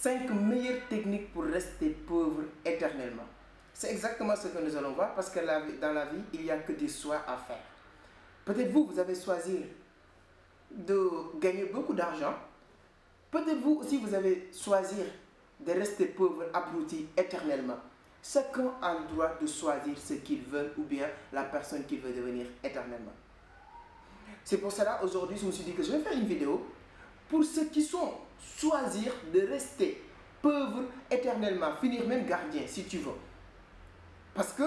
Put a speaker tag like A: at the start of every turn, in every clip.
A: 5 meilleures techniques pour rester pauvre éternellement. C'est exactement ce que nous allons voir parce que dans la vie, il n'y a que des choix à faire. Peut-être vous avez choisi de gagner beaucoup d'argent. Peut-être vous aussi, vous avez choisi de rester pauvre, abruti éternellement. Chacun a le droit de choisir ce qu'il veut ou bien la personne qu'il veut devenir éternellement. C'est pour cela, aujourd'hui, je me suis dit que je vais faire une vidéo pour ceux qui sont choisir de rester pauvre éternellement, finir même gardien si tu veux. Parce que,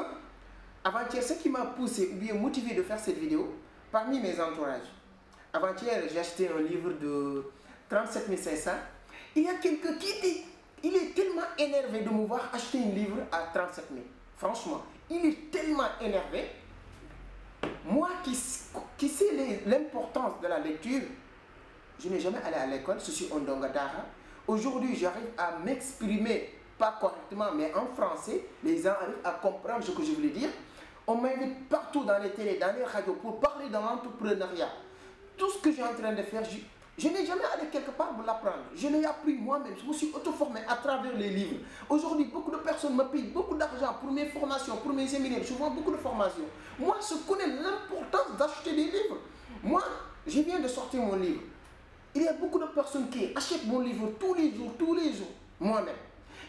A: avant-hier, ce qui m'a poussé ou bien motivé de faire cette vidéo, parmi mes entourages, avant-hier, j'ai acheté un livre de 37 500. Il y a quelqu'un qui dit, il est tellement énervé de me voir acheter un livre à 37 000. Franchement, il est tellement énervé. Moi qui sais l'importance de la lecture, je n'ai jamais allé à l'école, je suis un dongadara. Aujourd'hui, j'arrive à m'exprimer, pas correctement, mais en français. Les gens arrivent à comprendre ce que je voulais dire. On m'invite partout dans les télés, dans les radios pour parler dans l'entrepreneuriat. Tout ce que je suis en train de faire, je n'ai jamais allé quelque part pour l'apprendre. Je l'ai appris moi-même. Je me suis auto-formé à travers les livres. Aujourd'hui, beaucoup de personnes me payent beaucoup d'argent pour mes formations, pour mes séminaires. Je vends beaucoup de formations. Moi, je connais l'importance d'acheter des livres. Moi, je viens de sortir mon livre. Il y a beaucoup de personnes qui achètent mon livre tous les jours, moi-même.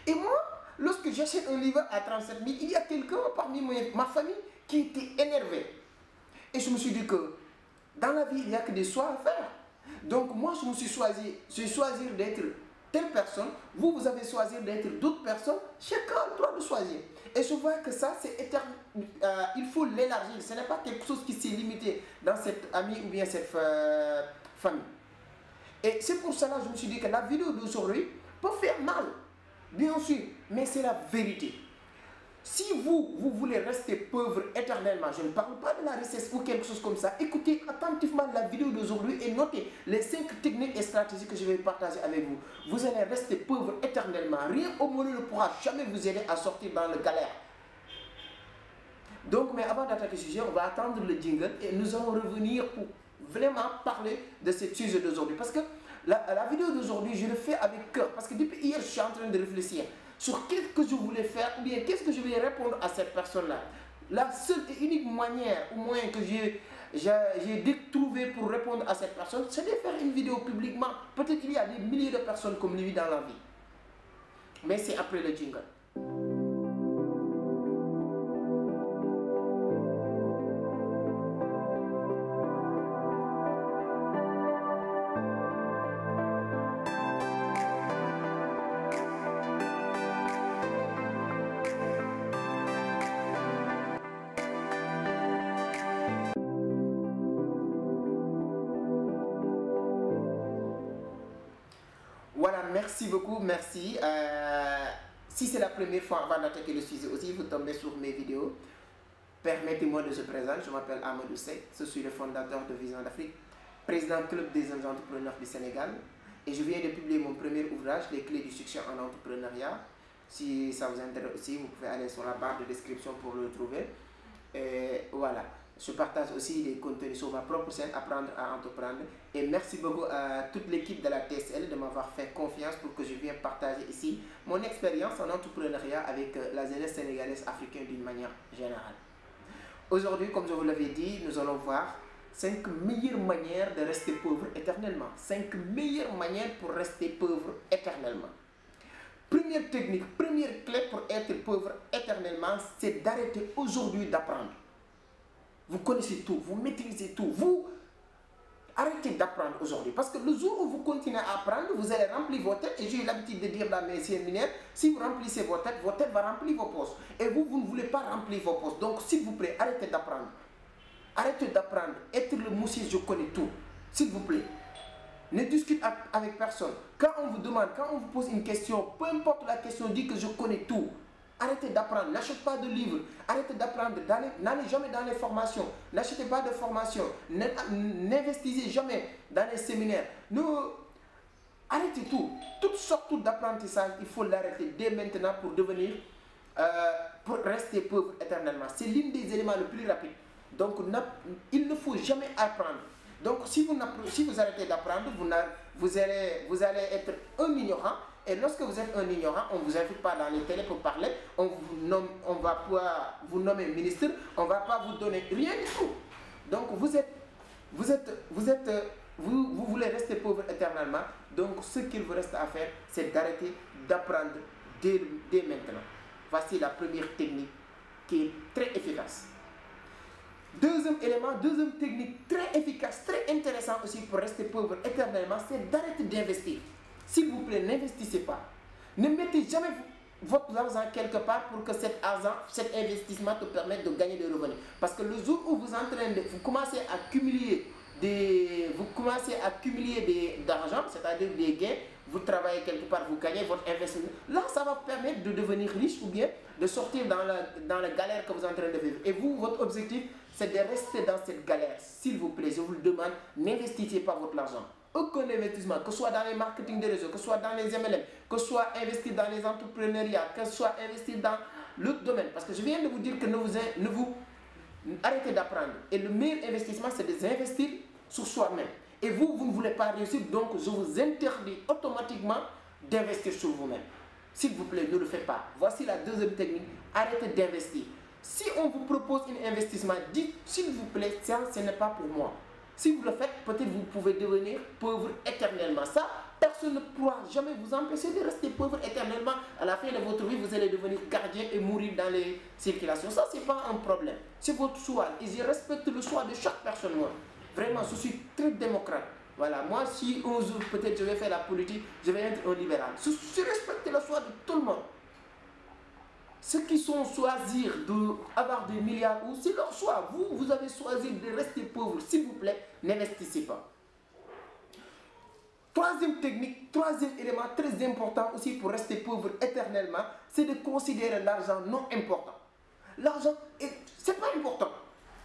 A: Et moi, lorsque j'achète un livre à 37 000, il y a quelqu'un parmi ma famille qui était énervé. Et je me suis dit que dans la vie, il n'y a que des choix à faire. Donc moi, je me suis choisi d'être telle personne. Vous avez choisi d'être d'autres personnes. Chacun a le droit de choisir. Et je vois que ça, c'est éternel. Il faut l'élargir. Ce n'est pas quelque chose qui s'est limité dans cette amie ou bien cette famille. Et c'est pour cela que je me suis dit que la vidéo d'aujourd'hui peut faire mal. Bien sûr, mais c'est la vérité. Si vous voulez rester pauvre éternellement, je ne parle pas de la richesse ou quelque chose comme ça, écoutez attentivement la vidéo d'aujourd'hui et notez les 5 techniques et stratégies que je vais partager avec vous. Vous allez rester pauvre éternellement. Rien au monde ne pourra jamais vous aider à sortir dans le galère. Donc, mais avant d'attaquer ce sujet, on va attendre le jingle et nous allons revenir pour vraiment parler de ce sujet d'aujourd'hui. Parce que la vidéo d'aujourd'hui, je le fais avec cœur. Parce que depuis hier, je suis en train de réfléchir sur qu'est-ce que je voulais faire ou bien qu'est-ce que je vais répondre à cette personne-là. La seule et unique manière ou moyen que j'ai trouvé pour répondre à cette personne, c'est de faire une vidéo publiquement. Peut-être qu'il y a des milliers de personnes comme lui dans la vie. Mais c'est après le jingle. Voilà, merci beaucoup, merci. Si c'est la première fois avant d'attaquer le sujet aussi, vous tombez sur mes vidéos, permettez-moi de se présenter. Je m'appelle Amadou Seck, je suis le fondateur de Vision d'Afrique, président du Club des jeunes entrepreneurs du Sénégal. Et je viens de publier mon premier ouvrage, Les clés du succès en entrepreneuriat. Si ça vous intéresse aussi, vous pouvez aller sur la barre de description pour le trouver. Et voilà. Je partage aussi des contenus sur ma propre chaîne, Apprendre à entreprendre. Et merci beaucoup à toute l'équipe de la TSL de m'avoir fait confiance pour que je vienne partager ici mon expérience en entrepreneuriat avec la jeunesse sénégalaise africaine d'une manière générale. Aujourd'hui, comme je vous l'avais dit, nous allons voir 5 meilleures manières de rester pauvre éternellement. 5 meilleures manières pour rester pauvre éternellement. Première technique, première clé pour être pauvre éternellement, c'est d'arrêter aujourd'hui d'apprendre. Vous connaissez tout, vous maîtrisez tout, vous arrêtez d'apprendre aujourd'hui. Parce que le jour où vous continuez à apprendre, vous allez remplir vos têtes. Et j'ai eu l'habitude de dire dans mes séminaires, si vous remplissez vos têtes va remplir vos postes. Et vous ne voulez pas remplir vos postes. Donc s'il vous plaît, arrêtez d'apprendre. Arrêtez d'apprendre. Être le monsieur, je connais tout. S'il vous plaît. Ne discutez avec personne. Quand on vous demande, quand on vous pose une question, peu importe la question, dites que je connais tout. Arrêtez d'apprendre, n'achetez pas de livres, arrêtez d'apprendre, n'allez jamais dans les formations, n'achetez pas de formation, n'investissez jamais dans les séminaires. Arrêtez tout, toutes sortes d'apprentissage, il faut l'arrêter dès maintenant pour devenir, pour rester pauvre éternellement. C'est l'un des éléments le plus rapide. Donc il ne faut jamais apprendre. Donc si vous arrêtez d'apprendre, vous allez être un ignorant Et lorsque vous êtes un ignorant, on ne vous invite pas dans les télés pour parler, on va pouvoir vous nommer ministre, on ne va pas vous donner rien du tout. Donc vous voulez rester pauvre éternellement. Donc ce qu'il vous reste à faire, c'est d'arrêter d'apprendre dès maintenant. Voici la première technique qui est très efficace. Deuxième élément, deuxième technique très efficace, très intéressant aussi pour rester pauvre éternellement, c'est d'arrêter d'investir. S'il vous plaît, n'investissez pas. Ne mettez jamais votre argent quelque part pour que cet argent, cet investissement te permette de gagner des revenus. Parce que le jour où vous commencez à cumuler d'argent, c'est-à-dire des gains, vous travaillez quelque part, vous gagnez votre investissement. Là, ça va vous permettre de devenir riche ou bien de sortir dans la galère que vous êtes en train de vivre. Et vous, votre objectif, c'est de rester dans cette galère. S'il vous plaît, je vous le demande, n'investissez pas votre argent. Aucun investissement, que ce soit dans les marketing de réseau, que ce soit dans les MLM, que ce soit investi dans les entrepreneuriats, que ce soit investi dans l'autre domaine. Parce que je viens de vous dire que ne vous arrêtez d'apprendre. Et le meilleur investissement, c'est de s'investir sur soi-même. Et vous ne voulez pas réussir, donc je vous interdis automatiquement d'investir sur vous-même. S'il vous plaît, ne le faites pas. Voici la deuxième technique, arrêtez d'investir. Si on vous propose un investissement, dites s'il vous plaît, ça, ce n'est pas pour moi. Si vous le faites, peut-être vous pouvez devenir pauvre éternellement. Ça, personne ne pourra jamais vous empêcher de rester pauvre éternellement. À la fin de votre vie, vous allez devenir gardien et mourir dans les circulations. Ça, ce n'est pas un problème. C'est votre choix. Et je respecte le choix de chaque personne. Moi. Vraiment, je suis très démocrate. Voilà, moi, si un jour, peut-être, je vais faire la politique, je vais être un libéral. Je respecte le choix de tout le monde. Ceux qui sont choisir d'avoir des milliards, c'est leur choix. Vous avez choisi de rester pauvre. S'il vous plaît, n'investissez pas. Troisième technique, troisième élément très important aussi pour rester pauvre éternellement, c'est de considérer l'argent non important. L'argent, ce n'est pas important.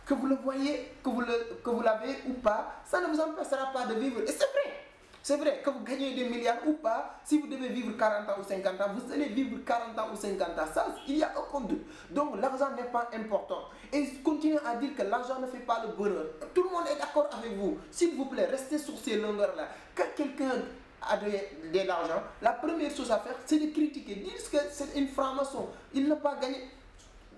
A: Que vous le voyez, que vous l'avez ou pas, ça ne vous empêchera pas de vivre. Et c'est vrai. C'est vrai, que vous gagnez des milliards ou pas, si vous devez vivre 40 ans ou 50 ans, vous allez vivre 40 ans ou 50 ans. Ça, il y a aucun doute. Donc, l'argent n'est pas important. Et continuez à dire que l'argent ne fait pas le bonheur. Tout le monde est d'accord avec vous. S'il vous plaît, restez sur ces longueurs-là. Quand quelqu'un a de l'argent, la première chose à faire, c'est de critiquer. Dire que c'est une franc-maçon. Il n'a pas gagné.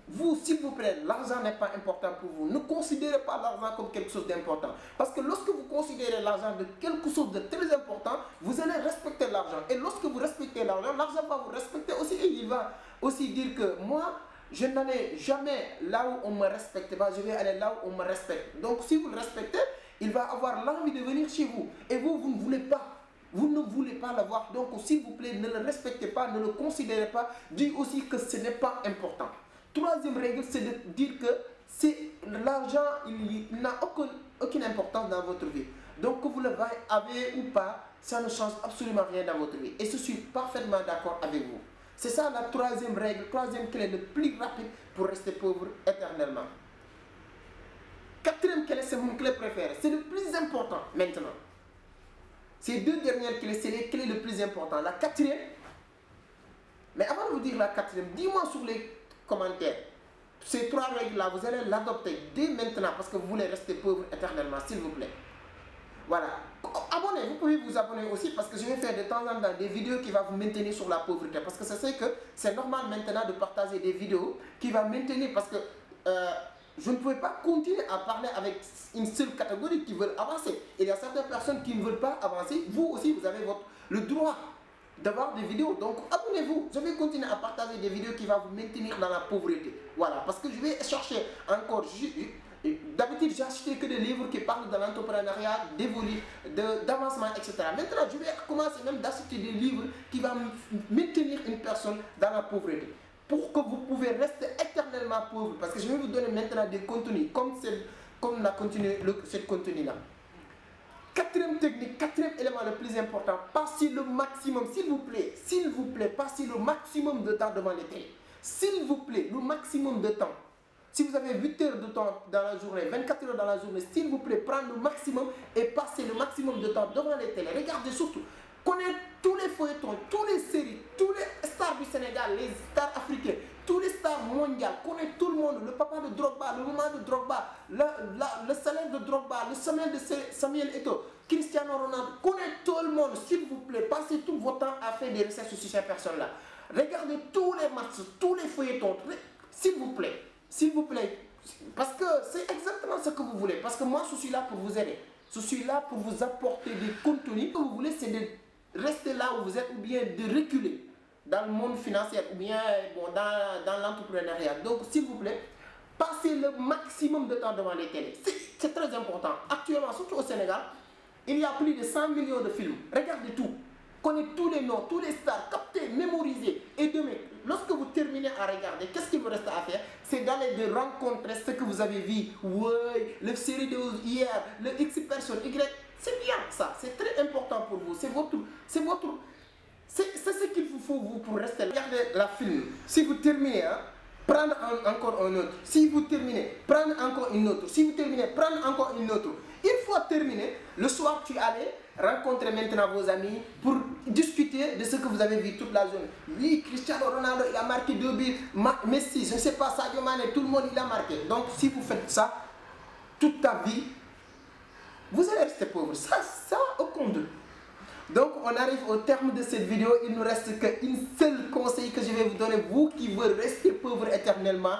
A: Vous, s'il vous plaît, l'argent n'est pas important pour vous. Ne considérez pas l'argent comme quelque chose d'important. Parce que lorsque vous considérez l'argent de quelque chose de très important, vous allez respecter l'argent. Et lorsque vous respectez l'argent, l'argent va vous respecter aussi. Et il va aussi dire que moi, je n'allais jamais là où on ne me respecte pas, je vais aller là où on me respecte. Donc si vous le respectez, il va avoir l'envie de venir chez vous. Et vous ne voulez pas. Vous ne voulez pas l'avoir. Donc s'il vous plaît, ne le respectez pas, ne le considérez pas. Dites aussi que ce n'est pas important. Troisième règle, c'est de dire que l'argent, il n'a aucune importance dans votre vie. Donc que vous le avez ou pas, ça ne change absolument rien dans votre vie. Et je suis parfaitement d'accord avec vous. C'est ça la troisième règle, troisième clé, le plus rapide pour rester pauvre éternellement. Quatrième clé, c'est mon clé préférée. C'est le plus important maintenant. Ces deux dernières clés, c'est les clés les plus importantes. La quatrième, mais avant de vous dire la quatrième, dis-moi sur les commentaires. Ces trois règles-là, vous allez l'adopter dès maintenant parce que vous voulez rester pauvre éternellement, s'il vous plaît. Voilà. Abonnez, vous pouvez vous abonner aussi parce que je vais faire de temps en temps des vidéos qui vont vous maintenir sur la pauvreté. Parce que je sais que c'est normal maintenant de partager des vidéos qui vont maintenir parce que je ne pouvais pas continuer à parler avec une seule catégorie qui veut avancer. Il y a certaines personnes qui ne veulent pas avancer. Vous aussi, vous avez le droit d'avoir des vidéos. Donc abonnez-vous. Je vais continuer à partager des vidéos qui vont vous maintenir dans la pauvreté. Voilà, parce que je vais chercher encore. D'habitude, j'ai acheté que des livres qui parlent de l'entrepreneuriat, d'évoluer, d'avancement, etc. Maintenant, je vais commencer même d'acheter des livres qui vont maintenir une personne dans la pauvreté. Pour que vous pouvez rester éternellement pauvre. Parce que je vais vous donner maintenant des contenus comme on a continué ce contenu-là. Quatrième technique, quatrième élément le plus important, passez le maximum, s'il vous plaît, passez le maximum de temps devant les télés. S'il vous plaît, le maximum de temps. Si vous avez 8 heures de temps dans la journée, 24 heures dans la journée, s'il vous plaît, prenez le maximum et passez le maximum de temps devant les télés. Regardez surtout, connaissez tous les feuilletons, toutes les séries, tous les stars du Sénégal, les stars africaines, tous les stars mondiales, connaissez tout le monde, le papa de Drogba, le maman de Drogba, le salaire de Drogba, le sommeil de Samuel Eto'o. Cristiano Ronaldo, connaît tout le monde. S'il vous plaît, passez tout votre temps à faire des recherches sur ces personnes-là. Regardez tous les matchs, tous les feuilletons. S'il vous plaît, parce que c'est exactement ce que vous voulez. Parce que moi, je suis là pour vous aider. Je suis là pour vous apporter des contenus. Ce que vous voulez, c'est de rester là où vous êtes ou bien de reculer dans le monde financier ou bien bon, dans l'entrepreneuriat. Donc, s'il vous plaît, passez le maximum de temps devant les télés. C'est très important. Actuellement, surtout au Sénégal, il y a plus de 100 millions de films. Regardez tout. Connaissez tous les noms, tous les stars, captez, mémorisez. Et demain, lorsque vous terminez à regarder, qu'est-ce qu'il vous reste à faire? C'est d'aller de rencontrer ce que vous avez vu. Oui, le série de hier, le X personne, Y. C'est bien ça, c'est très important pour vous. C'est ce qu'il vous faut vous pour rester là. Regardez la film. Si vous terminez, hein, prendre encore un autre. Si vous terminez, prendre encore une autre. Si vous terminez, prendre encore une autre. Une fois terminé, le soir, tu allais rencontrer maintenant vos amis pour discuter de ce que vous avez vu toute la journée. Oui, Cristiano Ronaldo, il a marqué 2 buts. Messi, je ne sais pas, Sadio Mané, tout le monde, il a marqué. Donc, si vous faites ça toute ta vie, vous allez rester pauvre. Ça, aucun doute. Donc, on arrive au terme de cette vidéo. Il ne nous reste qu'un seul conseil que je vais vous donner, vous qui voulez rester pauvre éternellement.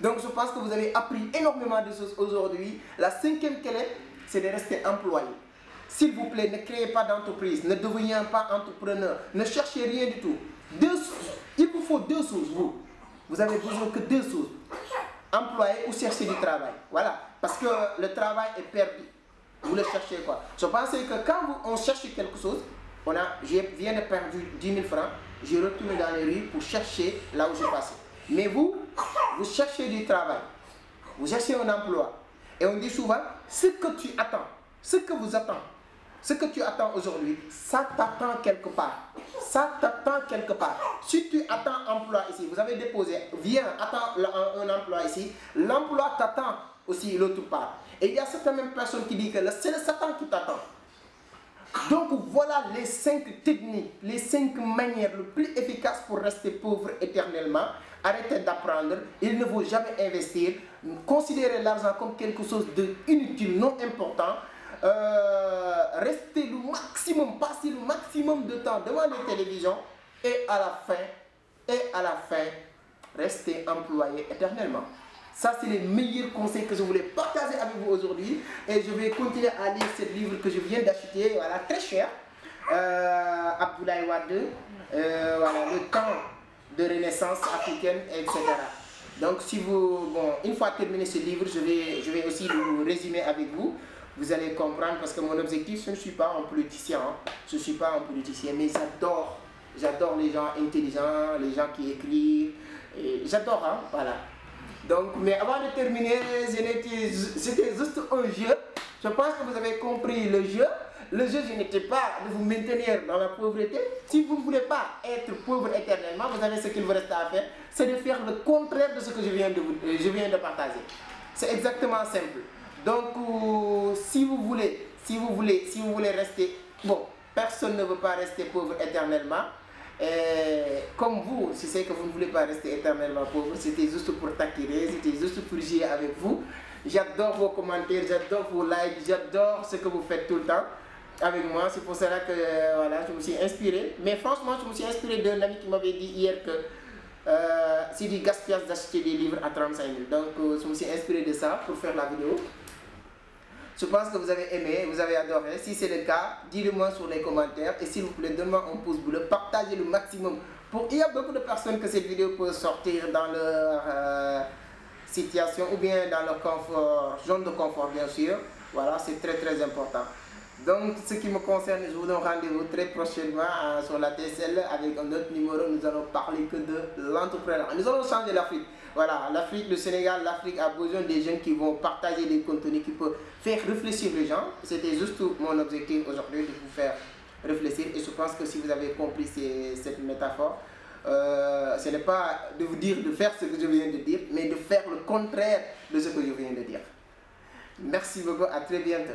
A: Donc, je pense que vous avez appris énormément de choses aujourd'hui. La 5e clé, c'est de rester employé. S'il vous plaît, ne créez pas d'entreprise, ne devenez pas entrepreneur, ne cherchez rien du tout. Il vous faut 2 choses, vous. Vous avez besoin que 2 choses. Employé ou chercher du travail. Voilà. Parce que le travail est perdu. Vous le cherchez quoi? Je pense que quand on cherche quelque chose, je viens de perdre 10 000 francs, je retourne dans les rues pour chercher là où je passe. Mais vous cherchez du travail, vous cherchez un emploi. Et on dit souvent, ce que tu attends, ce que vous attendez, ce que tu attends aujourd'hui, ça t'attend quelque part. Ça t'attend quelque part. Si tu attends emploi ici, vous avez déposé, viens, attends un emploi ici, l'emploi t'attend aussi l'autre part. Et il y a certaines mêmes personnes qui disent que c'est le Satan qui t'attend. Donc voilà les 5 techniques, les 5 manières les plus efficaces pour rester pauvre éternellement. Arrêtez d'apprendre, il ne faut jamais investir. Considérez l'argent comme quelque chose d'inutile, non important. Restez le maximum, passez le maximum de temps devant les télévisions et à la fin, restez employé éternellement. Ça, c'est les meilleurs conseils que je voulais partager avec vous aujourd'hui. Et je vais continuer à lire ce livre que je viens d'acheter, voilà, très cher. Abdoulaye Wade, voilà, le temps de renaissance africaine, etc. Donc, si vous, une fois terminé ce livre, je vais aussi le résumer avec vous. Vous allez comprendre parce que mon objectif, je ne suis pas un politicien. Hein. Je ne suis pas un politicien, mais j'adore les gens intelligents, les gens qui écrivent. J'adore, hein, voilà. Donc, mais avant de terminer, c'était juste un jeu. Je pense que vous avez compris le jeu. Le jeu, je n'étais pas de vous maintenir dans la pauvreté. Si vous ne voulez pas être pauvre éternellement, vous avez ce qu'il vous reste à faire, c'est de faire le contraire de ce que je viens de partager. C'est exactement simple. Donc, si vous voulez rester, personne ne veut pas rester pauvre éternellement. Comme vous, je sais que vous ne voulez pas rester éternellement pauvre, c'était juste pour taquiner, c'était juste pour jouer avec vous. J'adore vos commentaires, j'adore vos likes, j'adore ce que vous faites tout le temps avec moi. C'est pour cela que voilà, je me suis inspiré. Mais franchement, je me suis inspiré d'un ami qui m'avait dit hier que c'est du gaspillage d'acheter des livres à 35 000. Donc, je me suis inspiré de ça pour faire la vidéo. Je pense que vous avez aimé, vous avez adoré. Si c'est le cas, dites-le-moi sur les commentaires. Et s'il vous plaît, donnez-moi un pouce bleu, partagez le maximum. Il y a beaucoup de personnes que cette vidéo peut sortir dans leur situation ou bien dans leur confort, zone de confort bien sûr. Voilà, c'est très très important. Donc, ce qui me concerne, je vous donne rendez-vous très prochainement sur la TSL avec un autre numéro. Nous allons parler que de l'entrepreneuriat. Nous allons changer l'Afrique. Voilà, l'Afrique, le Sénégal, l'Afrique a besoin des jeunes qui vont partager des contenus qui peuvent faire réfléchir les gens. C'était juste mon objectif aujourd'hui, de vous faire réfléchir. Et je pense que si vous avez compris cette métaphore, ce n'est pas de vous dire de faire ce que je viens de dire, mais de faire le contraire de ce que je viens de dire. Merci beaucoup, à très bientôt.